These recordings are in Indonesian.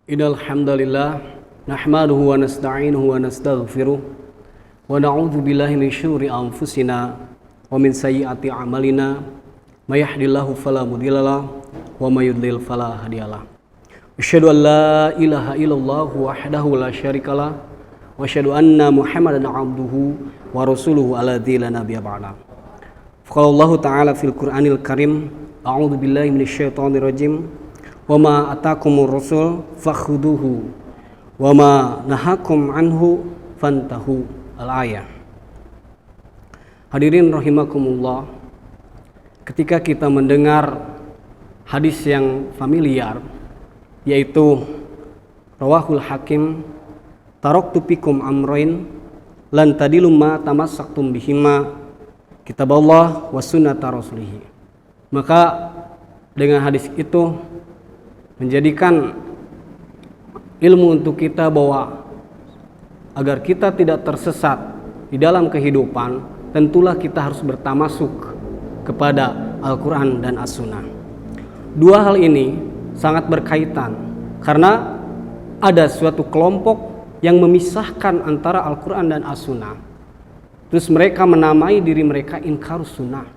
Innal hamdalillah nahmaduhu wa nasta'inuhu wa nastaghfiruh wa na'udzu billahi min syururi anfusina wa min sayyiati a'malina may yahdihillahu fala mudhillalah wa may yudlil fala hadiyalah. Asyhadu an la ilaha illallah wahdahu la syarikalah wa asyhadu anna Muhammadan 'abduhu wa rasuluhu alladzi la nabiyya ba'da. Qala Allah ta'ala fil Qur'anil Karim, a'udzu billahi minasyaitonir rajim. Wa ma atakumur rasul fakhuduhu wa ma nahakum anhu fantahu. Al-ayah. Hadirin rahimakumullah, ketika kita mendengar hadis yang familiar, yaitu rawahul Hakim, taraktu fikum amrain lan tadilu ma tamassaktum bihima kitaballah wa sunnata rasulih. Maka dengan hadis itu menjadikan ilmu untuk kita bahwa agar kita tidak tersesat di dalam kehidupan, tentulah kita harus bertamasuk kepada Al-Quran dan As-Sunnah. Dua hal ini sangat berkaitan karena ada suatu kelompok yang memisahkan antara Al-Quran dan As-Sunnah. Terus mereka menamai diri mereka Inkarus Sunnah.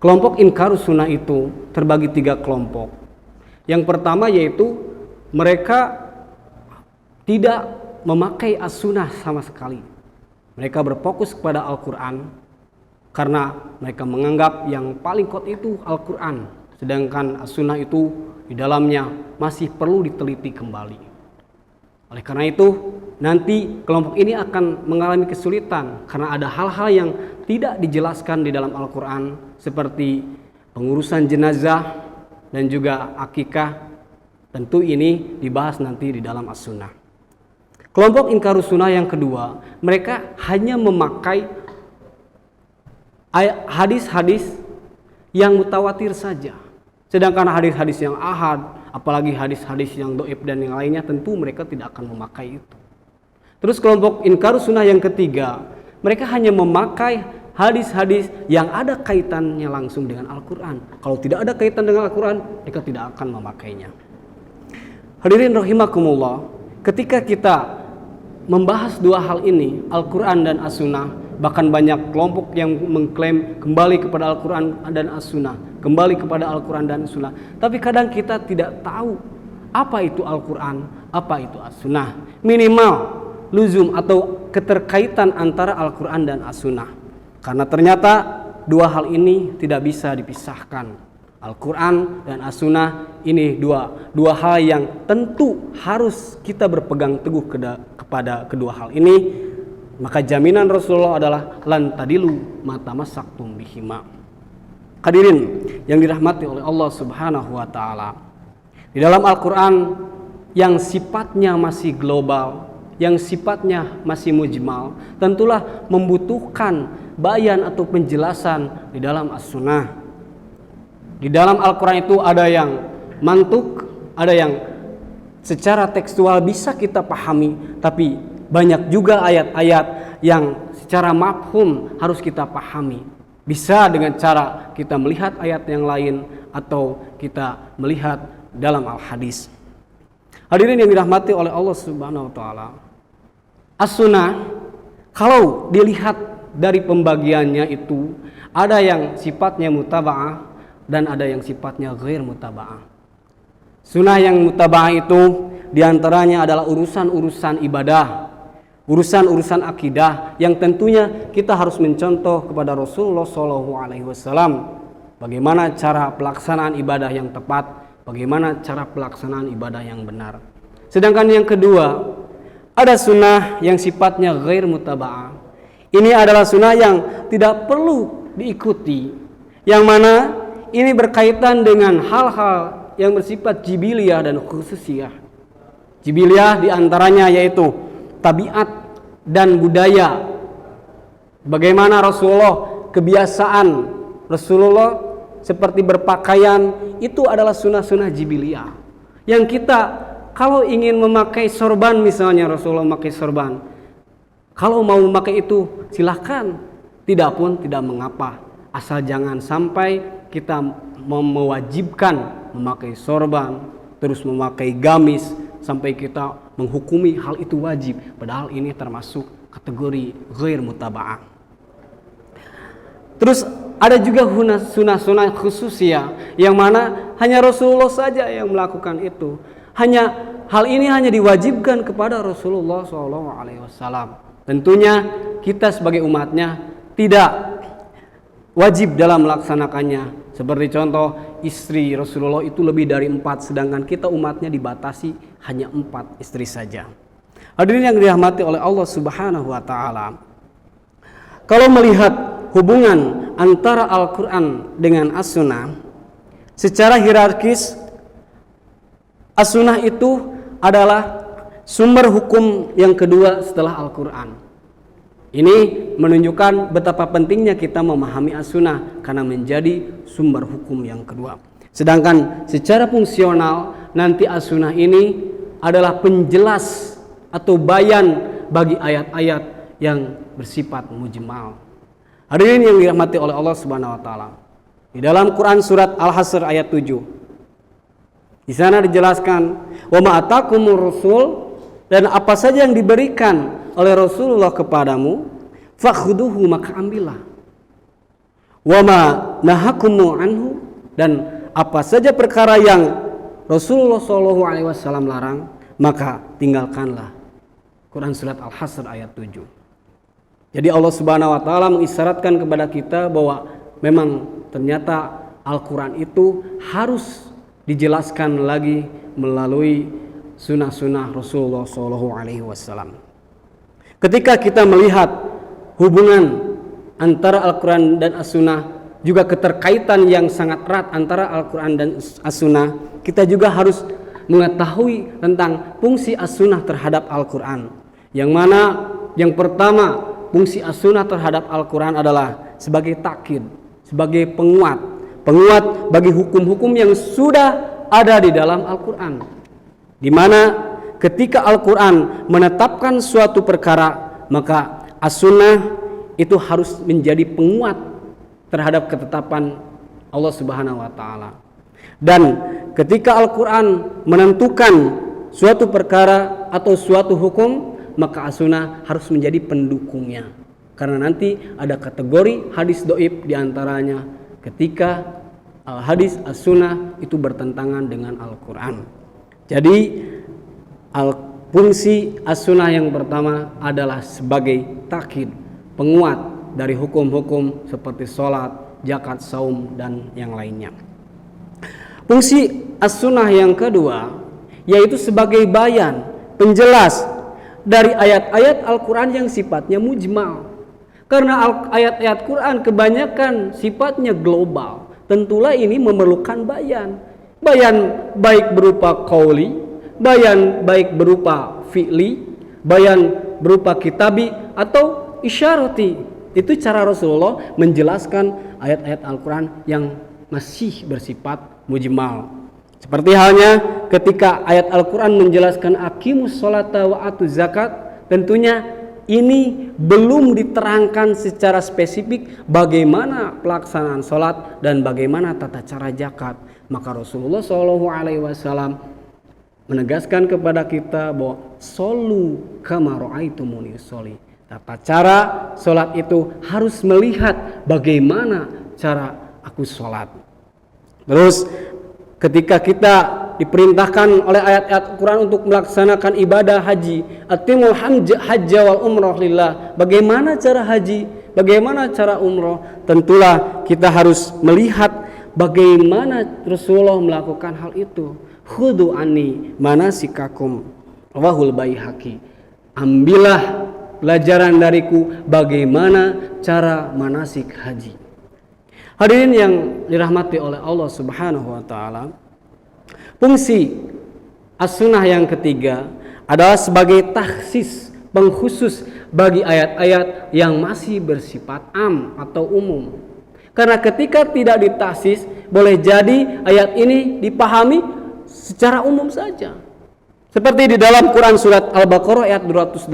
Kelompok Inkarus Sunnah itu terbagi 3 kelompok. Yang pertama yaitu mereka tidak memakai As-Sunnah sama sekali. Mereka berfokus kepada Al-Quran karena mereka menganggap yang paling kuat itu Al-Quran, sedangkan As-Sunnah itu di dalamnya masih perlu diteliti kembali. Oleh karena itu nanti kelompok ini akan mengalami kesulitan karena ada hal-hal yang tidak dijelaskan di dalam Al-Quran seperti pengurusan jenazah dan juga akikah. Tentu ini dibahas nanti di dalam As-Sunnah. Kelompok Inkarus Sunnah yang kedua, mereka hanya memakai hadis-hadis yang mutawatir saja. Sedangkan hadis-hadis yang ahad, apalagi hadis-hadis yang dhaif dan yang lainnya, tentu mereka tidak akan memakai itu. Terus kelompok Inkarus Sunnah yang ketiga, mereka hanya memakai hadis-hadis yang ada kaitannya langsung dengan Al-Quran. Kalau tidak ada kaitan dengan Al-Quran, mereka tidak akan memakainya. Hadirin rahimakumullah, ketika kita membahas dua hal ini, Al-Quran dan As-Sunnah, bahkan banyak kelompok yang mengklaim kembali kepada Al-Quran dan As-Sunnah, kembali kepada Al-Quran dan As-Sunnah. Tapi kadang kita tidak tahu apa itu Al-Quran, apa itu As-Sunnah. Minimal luzum atau keterkaitan antara Al-Quran dan As-Sunnah. Karena ternyata dua hal ini tidak bisa dipisahkan. Al-Quran dan As-Sunnah ini dua hal yang tentu harus kita berpegang teguh kepada kedua hal ini. Maka jaminan Rasulullah adalah lan tadilu ma tamassaktum bihima. Hadirin yang dirahmati oleh Allah Subhanahu wa taala. Di dalam Al-Quran yang sifatnya masih global, yang sifatnya masih mujmal, tentulah membutuhkan bayan atau penjelasan di dalam As-Sunnah. Di dalam Al-Quran itu ada yang mantuk, ada yang secara tekstual bisa kita pahami, tapi banyak juga ayat-ayat yang secara mafhum harus kita pahami. Bisa dengan cara kita melihat ayat yang lain atau kita melihat dalam Al-Hadis. Hadirin yang dirahmati oleh Allah Subhanahu wa taala. As-Sunnah kalau dilihat dari pembagiannya itu ada yang sifatnya mutaba'ah dan ada yang sifatnya ghair mutaba'ah. Sunnah yang mutaba'ah itu diantaranya adalah urusan-urusan ibadah, urusan-urusan akidah yang tentunya kita harus mencontoh kepada Rasulullah SAW. Bagaimana cara pelaksanaan ibadah yang tepat, bagaimana cara pelaksanaan ibadah yang benar. Sedangkan yang kedua, ada sunnah yang sifatnya ghair mutaba'ah. Ini adalah sunnah yang tidak perlu diikuti, yang mana ini berkaitan dengan hal-hal yang bersifat jibiliyah dan khususiyah. Jibiliyah diantaranya yaitu tabiat dan budaya. Bagaimana Rasulullah, kebiasaan Rasulullah seperti berpakaian, itu adalah sunnah-sunnah jibiliyah. Yang kita kalau ingin memakai sorban, misalnya Rasulullah memakai sorban, kalau mau memakai itu silahkan, tidak pun tidak mengapa. Asal jangan sampai kita mewajibkan memakai sorban, terus memakai gamis, sampai kita menghukumi hal itu wajib. Padahal ini termasuk kategori ghair mutaba'ah. Terus ada juga sunnah-sunnah khusus yang mana hanya Rasulullah saja yang melakukan itu. Hal ini hanya diwajibkan kepada Rasulullah SAW. Tentunya kita sebagai umatnya tidak wajib dalam melaksanakannya. Seperti contoh, istri Rasulullah itu lebih dari 4, sedangkan kita umatnya dibatasi hanya 4 istri saja. Hadirin yang dirahmati oleh Allah Subhanahu wa taala. Kalau melihat hubungan antara Al-Qur'an dengan As-Sunnah, secara hierarkis As-Sunnah itu adalah sumber hukum yang kedua setelah Al-Qur'an. Ini menunjukkan betapa pentingnya kita memahami As-Sunnah karena menjadi sumber hukum yang kedua. Sedangkan secara fungsional nanti As-Sunnah ini adalah penjelas atau bayan bagi ayat-ayat yang bersifat mujmal. Hadirin yang dirahmati oleh Allah Subhanahu wa taala. Di dalam Quran surat Al-Hasr ayat 7. Di sana dijelaskan, "Wa ma atakumur rasul," dan apa saja yang diberikan oleh Rasulullah kepadamu, fakhuduhu, maka ambillah. Wa ma nahakumu anhu, dan apa saja perkara yang Rasulullah SAW larang, maka tinggalkanlah. Quran surat Al-Hasr ayat 7. Jadi Allah Subhanahu wa taala mengisyaratkan kepada kita bahwa memang ternyata Al-Quran itu harus dijelaskan lagi melalui sunnah-sunnah Rasulullah SAW. Ketika kita melihat hubungan antara Al-Quran dan As-Sunnah, juga keterkaitan yang sangat erat antara Al-Quran dan As-Sunnah, kita juga harus mengetahui tentang fungsi As-Sunnah terhadap Al-Quran. Yang mana yang pertama, fungsi As-Sunnah terhadap Al-Quran adalah sebagai takkid, sebagai penguat bagi hukum-hukum yang sudah ada di dalam Al-Quran. Di mana ketika Al-Quran menetapkan suatu perkara, maka As-Sunnah itu harus menjadi penguat terhadap ketetapan Allah Subhanahu wa taala. Dan ketika Al-Quran menentukan suatu perkara atau suatu hukum, maka As-Sunnah harus menjadi pendukungnya. Karena nanti ada kategori hadis dhaif diantaranya ketika hadis As-Sunnah itu bertentangan dengan Al-Quran. Jadi fungsi As-Sunnah yang pertama adalah sebagai takkid, penguat dari hukum-hukum seperti sholat, zakat, saum, dan yang lainnya. Fungsi As-Sunnah yang kedua yaitu sebagai bayan, penjelas dari ayat-ayat Al-Quran yang sifatnya mujmal. Karena ayat-ayat Quran kebanyakan sifatnya global, tentulah ini memerlukan bayan. Bayan baik berupa qauli, bayan baik berupa fi'li, bayan berupa kitabi atau isyarati. Itu cara Rasulullah menjelaskan ayat-ayat Al-Quran yang masih bersifat mujmal. Seperti halnya ketika ayat Al-Quran menjelaskan aqimus sholata wa atuz zakat, tentunya ini belum diterangkan secara spesifik bagaimana pelaksanaan sholat dan bagaimana tata cara zakat. Maka Rasulullah SAW menegaskan kepada kita bahwa shollu kama ra'aitumuni sholli. Tata cara sholat itu harus melihat bagaimana cara aku sholat. Terus ketika kita diperintahkan oleh ayat-ayat Al-Quran untuk melaksanakan ibadah haji, atimul hajja wal umrah lillah. Bagaimana cara haji? Bagaimana cara umrah? Tentulah kita harus melihat bagaimana Rasulullah melakukan hal itu. Khudu anni manasikakum rawahul Baihaqi. Ambillah pelajaran dariku bagaimana cara manasik haji. Hadirin yang dirahmati oleh Allah Subhanahu wa taala, fungsi As-Sunnah yang ketiga adalah sebagai takhsis, pengkhusus bagi ayat-ayat yang masih bersifat am atau umum. Karena ketika tidak ditaksis, boleh jadi ayat ini dipahami secara umum saja. Seperti di dalam Quran surat Al-Baqarah ayat 282,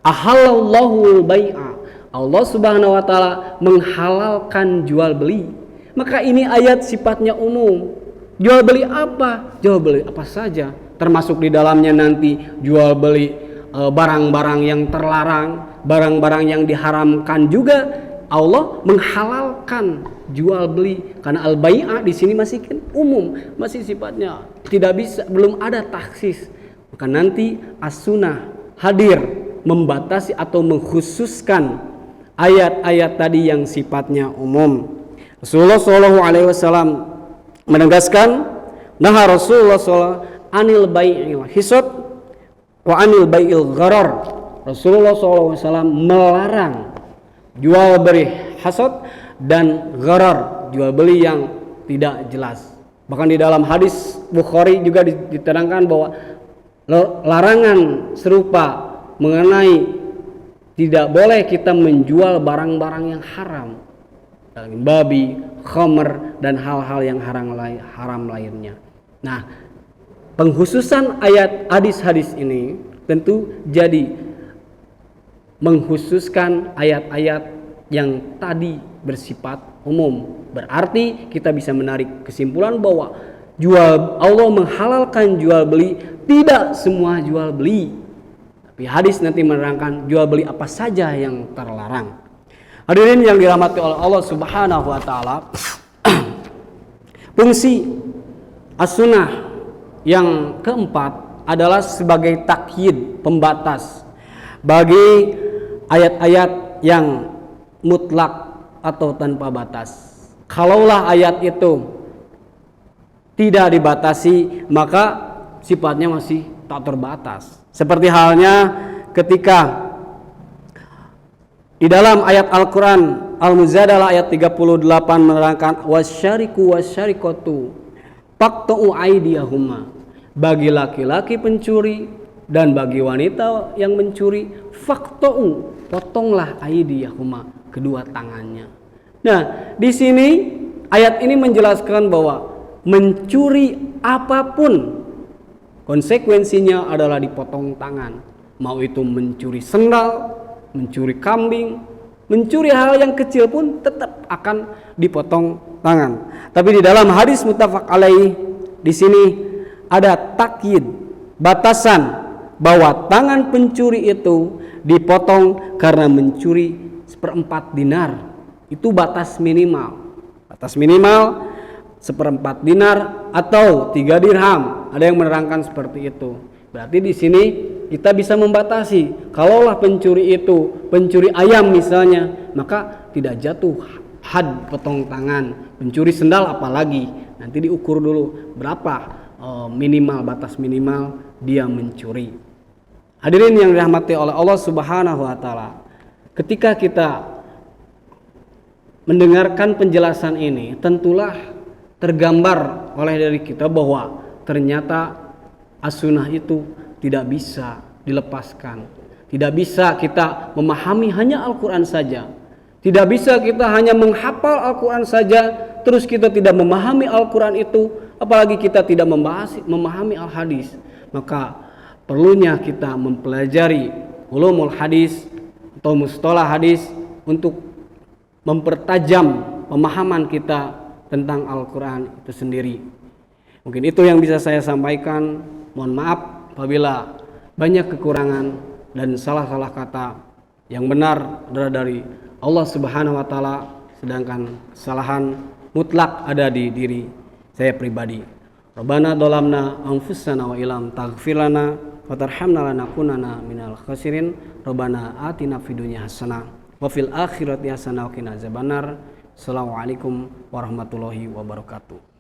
ahallallahu bai'a. Allah Subhanahu wa taala menghalalkan jual beli. Maka ini ayat sifatnya umum. Jual beli apa? Jual beli apa saja. Termasuk di dalamnya nanti jual beli barang-barang yang terlarang, barang-barang yang diharamkan juga. Allah menghalalkan jual beli karena al-bai'ah di sini masih kan umum, masih sifatnya tidak bisa, belum ada taksis. Maka nanti as-sunnah hadir membatasi atau mengkhususkan ayat-ayat tadi yang sifatnya umum. Rasulullah SAW menegaskan, nah Rasulullah SAW anil bai'il hisab wa anil bai'il gharar. Rasulullah SAW melarang jual beli hasad dan gharar, jual beli yang tidak jelas. Bahkan di dalam hadis Bukhari juga diterangkan bahwa larangan serupa mengenai tidak boleh kita menjual barang-barang yang haram, daging babi, khamr, dan hal-hal yang haram lainnya. Nah, pengkhususan ayat hadis-hadis ini tentu jadi mengkhususkan ayat-ayat yang tadi bersifat umum. Berarti kita bisa menarik kesimpulan bahwa Allah menghalalkan jual beli, tidak semua jual beli. Tapi hadis nanti menerangkan jual beli apa saja yang terlarang. Hadirin yang dirahmati oleh Allah Subhanahu wa taala, fungsi as-sunnah yang keempat adalah sebagai takyid, pembatas bagi ayat-ayat yang mutlak atau tanpa batas. Kalaulah ayat itu tidak dibatasi, maka sifatnya masih tak terbatas. Seperti halnya ketika di dalam ayat Al-Quran Al-Mujadalah ayat 38 menerangkan wasyariku wasyarikatu faqta'u aydiyahuma, bagi laki-laki pencuri dan bagi wanita yang mencuri, faqta'u, potonglah aydiyahuma, kedua tangannya. Nah, di sini ayat ini menjelaskan bahwa mencuri apapun konsekuensinya adalah dipotong tangan. Mau itu mencuri sendal, mencuri kambing, mencuri hal yang kecil pun tetap akan dipotong tangan. Tapi di dalam hadis muttafaq alaih di sini ada takyid, batasan bahwa tangan pencuri itu dipotong karena mencuri 1/4 dinar. Itu batas minimal. Batas minimal 1/4 dinar atau 3 dirham. Ada yang menerangkan seperti itu. Berarti di sini kita bisa membatasi. Kalaulah pencuri itu pencuri ayam misalnya, maka tidak jatuh had potong tangan. Pencuri sendal apalagi, nanti diukur dulu berapa minimal, batas minimal dia mencuri. Hadirin yang dirahmati oleh Allah Subhanahu wa taala, ketika kita mendengarkan penjelasan ini, tentulah tergambar oleh dari kita bahwa ternyata as-sunnah itu tidak bisa dilepaskan. Tidak bisa kita memahami hanya Al-Quran saja. Tidak bisa kita hanya menghafal Al-Quran saja, terus kita tidak memahami Al-Quran itu, apalagi kita tidak memahami Al-Hadis. Maka perlunya kita mempelajari ulumul hadis atau mustalah hadis untuk mempertajam pemahaman kita tentang Al-Quran itu sendiri. Mungkin itu yang bisa saya sampaikan. Mohon maaf apabila banyak kekurangan dan salah-salah kata. Yang benar adalah dari Allah Subhanahu wa taala, sedangkan kesalahan mutlak ada di diri saya pribadi. Rabbana dolamna anfusana wa ilam taghfir lana wa tarhamna lanakunanna minal khasirin. Rabbana atina fid dunya hasanah wa fil akhirati hasanah wa qina azabannar. Assalamualaikum warahmatullahi wabarakatuh.